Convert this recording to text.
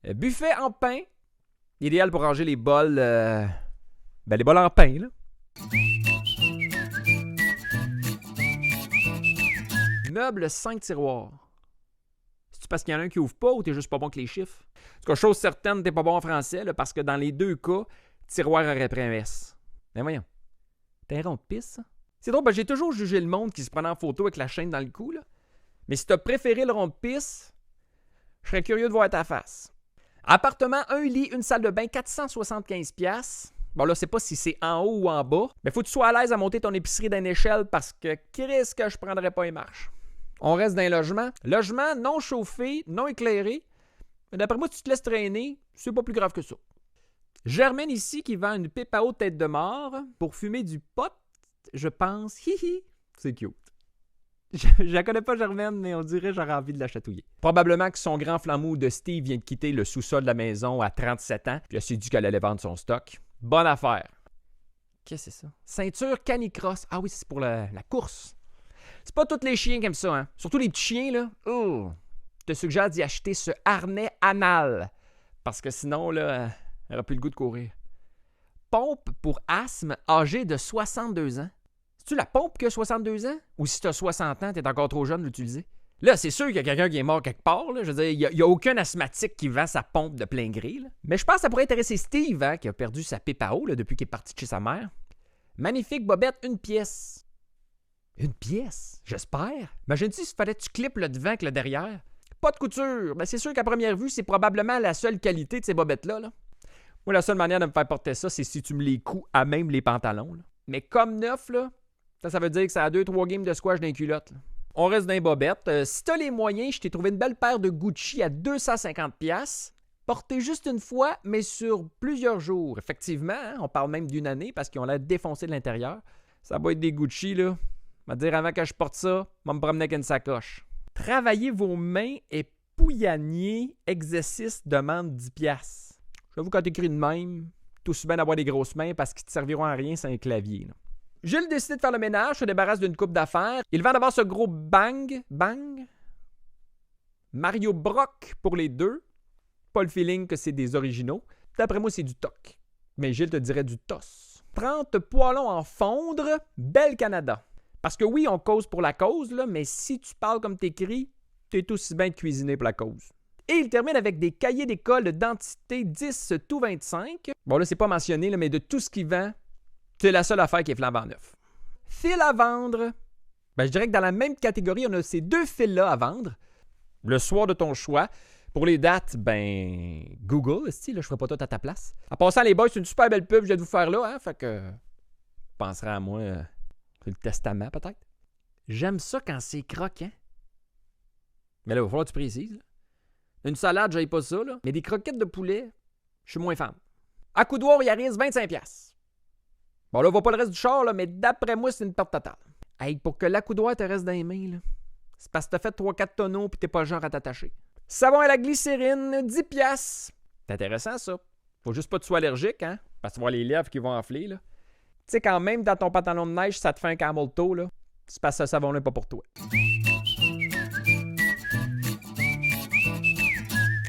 Buffet en pain. Idéal pour ranger les bols. Les bols en pain, là. Meuble 5 tiroirs. C'est-tu parce qu'il y en a un qui ouvre pas ou t'es juste pas bon avec les chiffres? En tout cas, chose certaine, t'es pas bon en français, là, parce que dans les deux cas, tiroir aurait pris un S. Mais voyons. T'es un rond de pisse, ça? C'est drôle, j'ai toujours jugé le monde qui se prenait en photo avec la chaîne dans le cou, là. Mais si t'as préféré le rond de pisse, je serais curieux de voir ta face. Appartement, un lit, une salle de bain, 475$. Bon, là, c'est pas si c'est en haut ou en bas, mais faut que tu sois à l'aise à monter ton épicerie d'une échelle parce que Chris, que je prendrais pas les marches. On reste dans un logement. Logement non chauffé, non éclairé. Mais d'après moi, tu te laisses traîner, c'est pas plus grave que ça. Germaine ici qui vend une pipe à eau tête de mort pour fumer du pot, je pense. Hihi, c'est cute. Je la connais pas, Germaine, mais on dirait que j'aurais envie de la chatouiller. Probablement que son grand flambeau de Steve vient de quitter le sous-sol de la maison à 37 ans, puis elle s'est dit qu'elle allait vendre son stock. Bonne affaire. Qu'est-ce que c'est ça? Ceinture canicross. Ah oui, c'est pour la course. C'est pas tous les chiens qui aiment ça, hein? Surtout les petits chiens, là. Oh! Je te suggère d'y acheter ce harnais anal. Parce que sinon, là, elle n'aura plus le goût de courir. Pompe pour asthme âgé de 62 ans. C'est-tu la pompe qui a 62 ans? Ou si tu as 60 ans, tu es encore trop jeune de l'utiliser? Là, c'est sûr qu'il y a quelqu'un qui est mort quelque part. Là. Je veux dire, il n'y a aucun asthmatique qui vend sa pompe de plein gré. Là. Mais je pense que ça pourrait intéresser Steve, hein, qui a perdu sa pipe à eau là, depuis qu'il est parti de chez sa mère. Magnifique bobette, une pièce. Une pièce? J'espère. Imagine-tu s'il fallait que tu clips le devant avec le derrière. Pas de couture. Ben, c'est sûr qu'à première vue, c'est probablement la seule qualité de ces bobettes-là. Là. Moi, la seule manière de me faire porter ça, c'est si tu me les couds à même les pantalons. Là. Mais comme neuf, là, ça veut dire que ça a 2-3 games de squash dans les culottes. Là. On reste dans les bobettes. Si t'as les moyens, je t'ai trouvé une belle paire de Gucci à 250$. Portée juste une fois, mais sur plusieurs jours. Effectivement, hein, on parle même d'une année parce qu'ils ont l'air défoncés de l'intérieur. Ça va être des Gucci, là. Je vais te dire, avant que je porte ça, je vais me promener avec une sacoche. Travailler vos mains et pouillagner, exercice demande 10$. J'avoue, quand t'écris de même, tout aussi bien d'avoir des grosses mains parce qu'ils te serviront à rien, c'est un clavier. Là. Gilles décide de faire le ménage, se débarrasse d'une coupe d'affaires. Il vend d'abord ce gros bang. Mario Brock pour les deux. Pas le feeling que c'est des originaux. D'après moi, c'est du toc. Mais Gilles te dirait du toss. 30 poêlons en fondre, Belle Canada. Parce que oui, on cause pour la cause, là, mais si tu parles comme t'écris, t'es aussi bien de cuisiner pour la cause. Et il termine avec des cahiers d'école d'identité 10 tout 25. Bon, là, c'est pas mentionné, là, mais de tout ce qu'il vend, c'est la seule affaire qui est flambant neuf. Fil à vendre. Ben, je dirais que dans la même catégorie, on a ces deux fils-là à vendre. Le soir de ton choix. Pour les dates, ben, Google, là, je ferai pas tout à ta place. En passant, les boys, c'est une super belle pub que je viens de vous faire là, hein, fait que je penserai à moi, c'est le testament peut-être. J'aime ça quand c'est croquant. Mais là, il va falloir que tu précises. Là. Une salade, j'aille pas ça, là. Mais des croquettes de poulet, je suis moins fan. Accoudoir Yaris, 25$. Bon, là, on voit pas le reste du char, là, mais d'après moi, c'est une perte totale. Hey, pour que l'accoudoir te reste dans les mains, là, c'est parce que t'as fait 3-4 tonneaux pis t'es pas le genre à t'attacher. Savon à la glycérine, 10$. C'est intéressant, ça. Faut juste pas que tu sois allergique, hein? Parce que tu vas voir les lèvres qui vont enfler, là. Tu sais, quand même, dans ton pantalon de neige, ça te fait un camel toe, là. C'est parce que ce savon-là n'est pas pour toi.